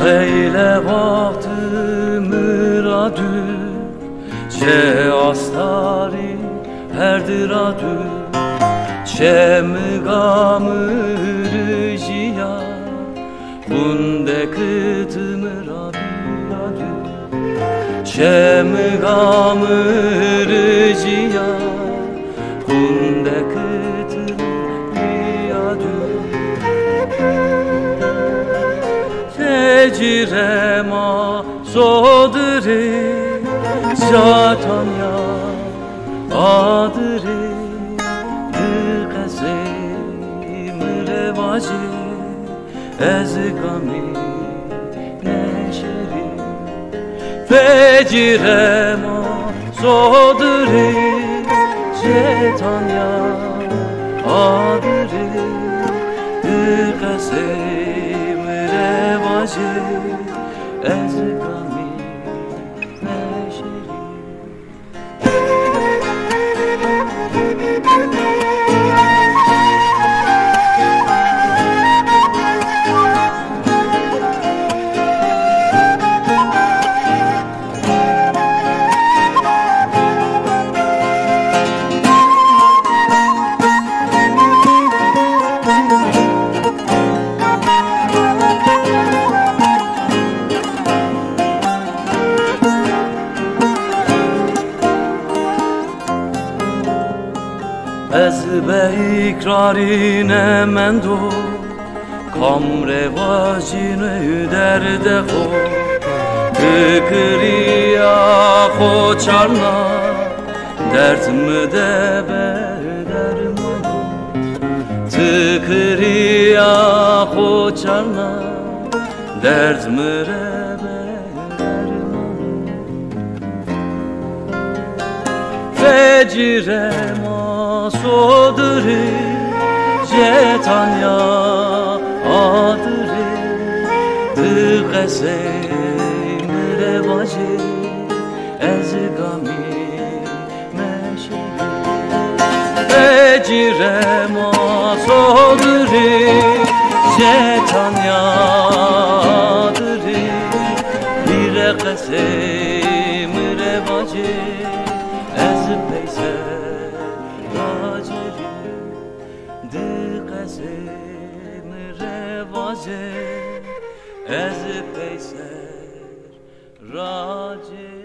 Eyle vakti müradü çe astari herdiradü çe mıgamı rıjiya kunde kıtımır abiradü çe mıgamı rıjiya kunde kıtımır riyadü Tecirema sodri Zatanya adri Dikazim revaji Ezgami neşeri Tecirema sodri Zatanya adri Dikazim revaji Ezgami neşeri Ez be ikrarine mendo Kamre vajine derde ho Tıkriya ho çarna Dert mı de be dermano Tıkriya ho çarna Dert mı de be dermano Fecirema sodri jetanya adri tıqesim revaji ezgami meşeri Ecirema sodri jetanya adri tıqesim revaji ezbeyse Dikazim revaje ez peyser race